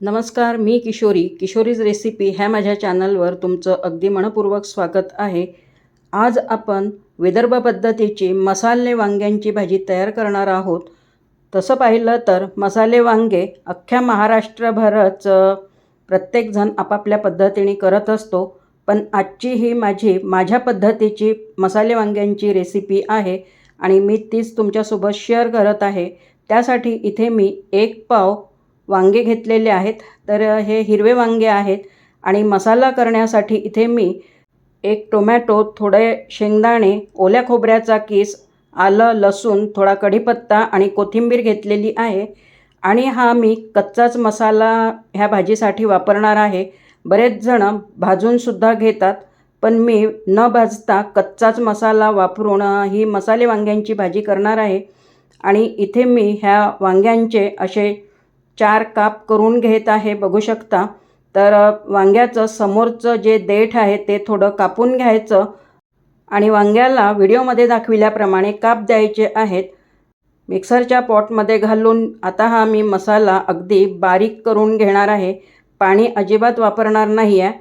नमस्कार, मी किशोरीज रेसिपी ह्या माझ्या चॅनलवर तुमचं अगदी मनपूर्वक स्वागत आहे। आज आपण विदर्भ पद्धतीची मसाले वांग्यांची भाजी तयार करणार आहोत। तसं पाहिलं तर मसाले वांगे अख्ख्या महाराष्ट्रभरच प्रत्येकजण आपापल्या पद्धतीने करत असतो, पण आजची ही माझ्या पद्धतीची मसाले वांग्यांची रेसिपी आहे आणि मी तीच तुमच्यासोबत शेअर करत आहे। त्यासाठी इथे मी 1 पाव वांगे घेतलेले आहेत। तर हे हिरवे वांगे आहेत आणि मसाला करण्यासाठी इथे मी 1 टोमॅटो, थोडे शेंगदाणे, ओल्या खोबऱ्याचा किस, आलं, लसूण, थोडा कढीपत्ता आणि कोथिंबीर घेतलेली आहे आणि हा मी कच्चाच मसाला ह्या भाजीसाठी वापरणार आहे। बरेच जण भाजूनसुद्धा घेतात, पण मी न भाजता कच्चाच मसाला वापरून ही मसाले वांग्यांची भाजी करणार आहे। आणि इथे मी ह्या वांग्यांचे असे 4 काप करून घेत आहे, बघू शकता। तर वांग्याचं समोरचं जे देठ आहे ते थोडं कापून घ्यायचं आणि वांग्याला व्हिडिओमध्ये दाखविल्याप्रमाणे काप द्यायचे आहेत। मिक्सरच्या पॉटमध्ये घालून आता हा मी मसाला अगदी बारीक करून घेणार आहे, पाणी अजिबात वापरणार नाही आहे।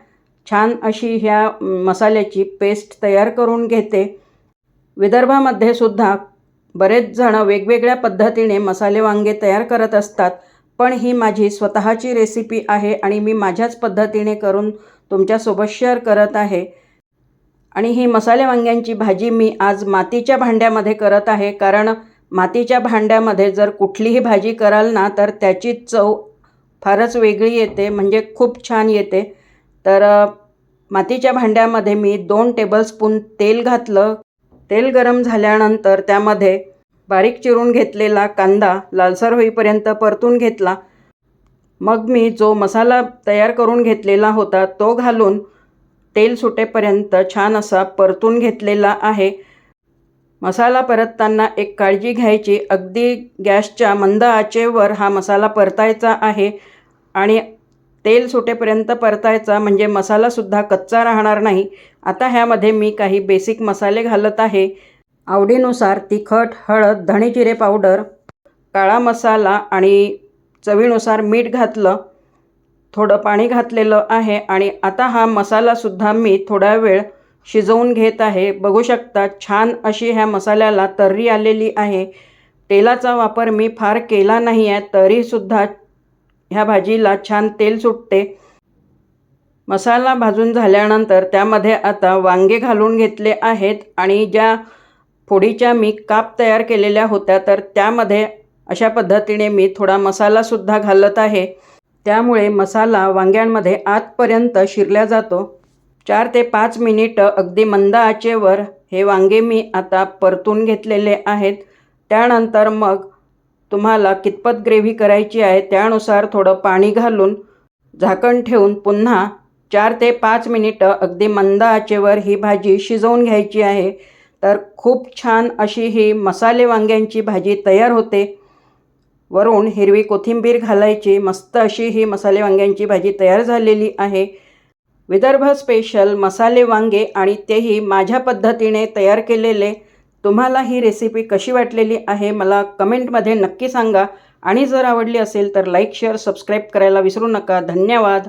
छान अशी ह्या मसाल्याची पेस्ट तयार करून घेते। विदर्भामध्ये सुद्धा बरेच जण वेगवेगळ्या पद्धतीने मसाले वांगे तयार करत असतात, पण ही माझी स्वतःची रेसिपी आहे आणि मी माझ्याच पद्धतीने करून तुमच्यासोबत शेअर करत आहे। आणि ही मसाले वांग्यांची भाजी मी आज मातीच्या भांड्यामध्ये करत आहे, कारण मातीच्या भांड्यामध्ये जर कुठलीही भाजी कराल ना तर त्याची चव फारच वेगळी येते, म्हणजे खूप छान येते। तर मातीच्या भांड्यामध्ये मी 2 टेबलस्पून तेल घातलं। तेल गरम झाल्यानंतर त्यामध्ये बारीक चिरून घेतलेला कांदा लालसर होईपर्यंत परतून घेतला। मग मी जो मसाला तयार करून घेतलेला होता तो घालून तेल सुटेपर्यंत छान असा परतून घेतलेला आहे। मसाला परतताना एक काळजी घ्यायची, अगदी गॅसच्या मंद आचेवर हा मसाला परतायचा आहे आणि तेल सुटेपर्यंत परतायचा, म्हणजे मसालासुद्धा कच्चा राहणार नाही। आता ह्यामध्ये मी काही बेसिक मसाले घालत आहे। आवडीनुसार तिखट, हळद, धणे जिरे पावडर, काळा मसाला आणि चवीनुसार मीठ घातलं, थोडं पाणी घातलेलं आहे आणि आता हा मसालासुद्धा मी थोडा वेळ शिजवून घेत आहे। बघू शकता छान अशी ह्या मसाल्याला तर्री आलेली आहे। तेलाचा वापर मी फार केला नाही आहे, तरीसुद्धा ह्या भाजीला छान तेल सुटते। मसाला भाजून झाल्यानंतर त्यामध्ये आता वांगे घालून घेतले आहेत आणि ज्या फोडीच्या मी काप तयार केलेल्या होत्या तर त्यामध्ये अशा पद्धतीने मी थोडा मसालासुद्धा घालत आहे, त्यामुळे मसाला वांग्यांमध्ये आतपर्यंत शिरला जातो। 4 ते 5 मिनिटं अगदी मंद आचेवर हे वांगे मी आता परतून घेतलेले आहेत। त्यानंतर मग तुम्हाला कितपत ग्रेव्ही करायची आहे त्यानुसार थोडं पाणी घालून झाकण ठेवून पुन्हा 4 ते 5 मिनिटं अगदी मंद आचेवर ही भाजी शिजवून घ्यायची आहे। तर खूप छान अशी ही मसाले वांग्यांची भाजी तयार होते। वरून हिरवी कोथिंबीर घालायची, मस्त अशी ही मसाले वांग्यांची भाजी तयार झालेली आहे। विदर्भ स्पेशल मसाले वांगे, आणि तेही माझ्या पद्धतीने तयार केलेले। तुम्हाला ही रेसिपी कशी वाटलेली आहे मला कमेंटमध्ये नक्की सांगा आणि जर आवडली असेल तर लाईक, शेअर, सबस्क्राईब करायला विसरू नका। धन्यवाद।